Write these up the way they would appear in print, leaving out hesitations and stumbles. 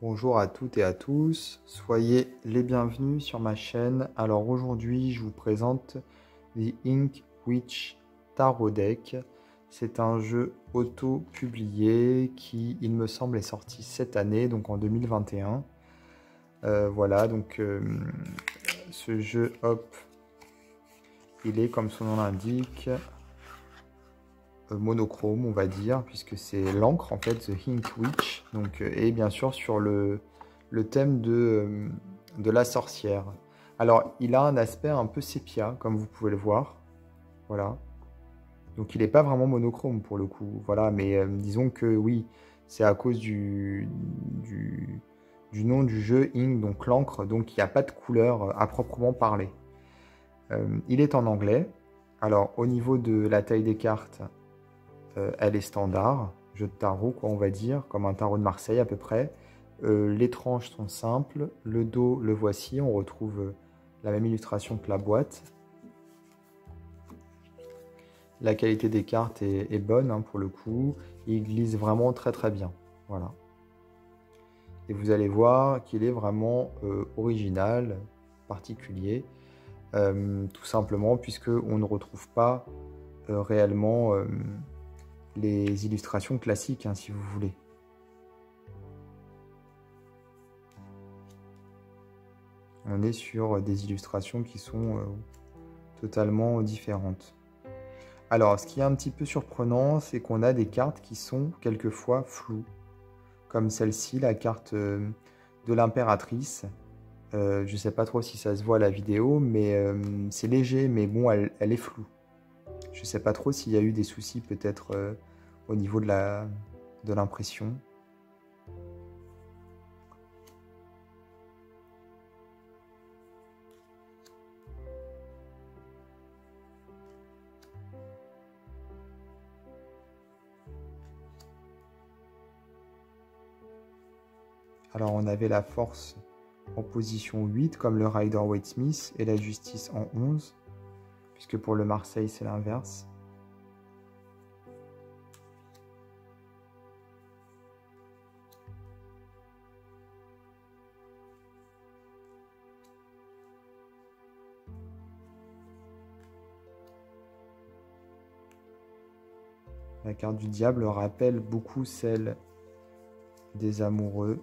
Bonjour à toutes et à tous, soyez les bienvenus sur ma chaîne. Alors aujourd'hui, je vous présente The Ink Witch Tarot Deck. C'est un jeu auto-publié qui, il me semble, est sorti cette année, donc en 2021. Voilà, donc ce jeu, hop, il est, comme son nom l'indique, monochrome, on va dire, puisque c'est l'encre, en fait, The Ink Witch, donc, et bien sûr sur le thème de la sorcière. Alors, il a un aspect un peu sépia, comme vous pouvez le voir, voilà. Donc, il n'est pas vraiment monochrome, pour le coup, voilà, mais disons que, oui, c'est à cause du nom du jeu, Ink, donc l'encre, donc il n'y a pas de couleur à proprement parler. Il est en anglais. Alors, au niveau de la taille des cartes, elle est standard, jeu de tarot, quoi, on va dire, comme un tarot de Marseille à peu près. Les tranches sont simples, le dos, le voici, on retrouve la même illustration que la boîte. La qualité des cartes est bonne, hein, pour le coup, il glisse vraiment très très bien, voilà. Et vous allez voir qu'il est vraiment original, particulier, tout simplement puisque on ne retrouve pas réellement les illustrations classiques, hein, si vous voulez. On est sur des illustrations qui sont totalement différentes. Alors, ce qui est un petit peu surprenant, c'est qu'on a des cartes qui sont quelquefois floues. Comme celle-ci, la carte de l'impératrice. Je ne sais pas trop si ça se voit à la vidéo, mais c'est léger, mais bon, elle est floue. Je ne sais pas trop s'il y a eu des soucis peut-être au niveau de l'impression. Alors on avait la force en position 8 comme le Rider-Waite-Smith et la justice en 11, puisque pour le Marseille c'est l'inverse. La carte du diable rappelle beaucoup celle des amoureux.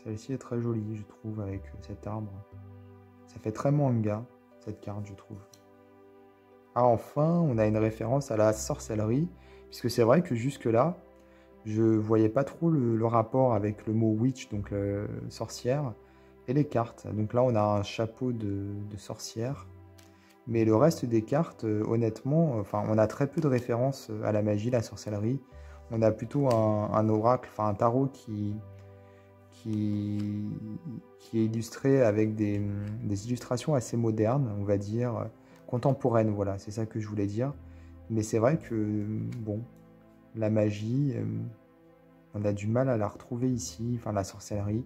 Celle-ci est très jolie, je trouve, avec cet arbre. Ça fait très manga, cette carte, je trouve. Ah, enfin, on a une référence à la sorcellerie, puisque c'est vrai que jusque-là, je voyais pas trop le rapport avec le mot witch, donc sorcière, et les cartes. Donc là, on a un chapeau de sorcière. Mais le reste des cartes, honnêtement, enfin, on a très peu de références à la magie, la sorcellerie. On a plutôt un oracle, enfin un tarot qui est illustré avec des illustrations assez modernes, on va dire, contemporaines, voilà, c'est ça que je voulais dire. Mais c'est vrai que, bon, la magie, on a du mal à la retrouver ici, enfin la sorcellerie.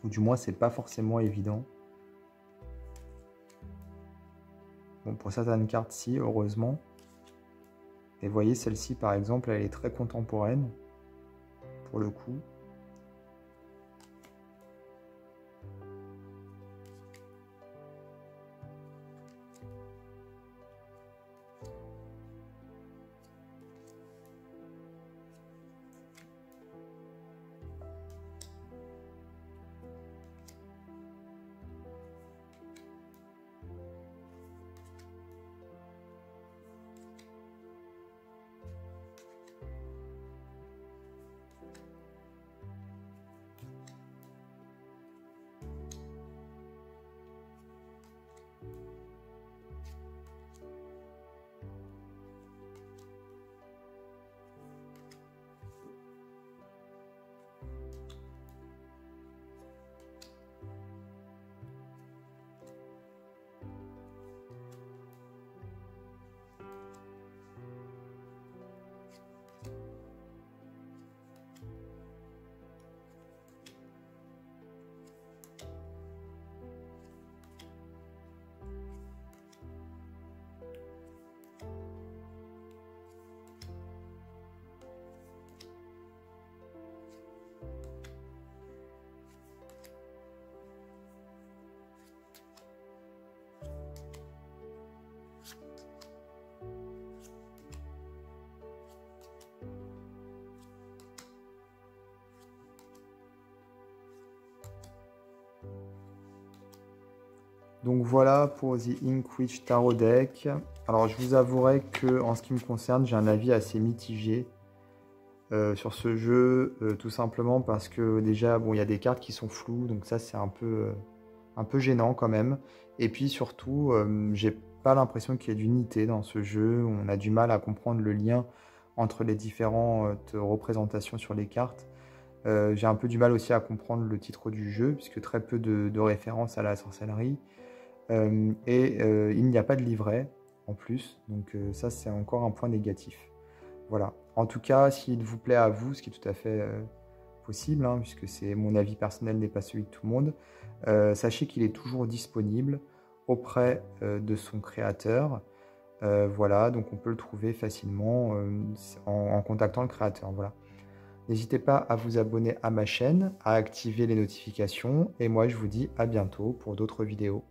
Ou du moins, c'est pas forcément évident. Bon, pour certaines cartes, si, heureusement. Et vous voyez, celle-ci, par exemple, elle est très contemporaine, pour le coup. Donc voilà pour The Ink Witch Tarot Deck. Alors je vous avouerai que en ce qui me concerne, j'ai un avis assez mitigé sur ce jeu, tout simplement parce que déjà, bon, il y a des cartes qui sont floues, donc ça c'est un peu gênant quand même. Et puis surtout, j'ai pas l'impression qu'il y ait d'unité dans ce jeu. On a du mal à comprendre le lien entre les différentes représentations sur les cartes. J'ai un peu du mal aussi à comprendre le titre du jeu, puisque très peu de références à la sorcellerie. Il n'y a pas de livret en plus, donc ça c'est encore un point négatif. Voilà. En tout cas, s'il vous plaît à vous, ce qui est tout à fait possible, hein, puisque c'est mon avis personnel n'est pas celui de tout le monde, sachez qu'il est toujours disponible auprès de son créateur. Voilà, donc on peut le trouver facilement en contactant le créateur. Voilà. N'hésitez pas à vous abonner à ma chaîne, à activer les notifications, et moi je vous dis à bientôt pour d'autres vidéos.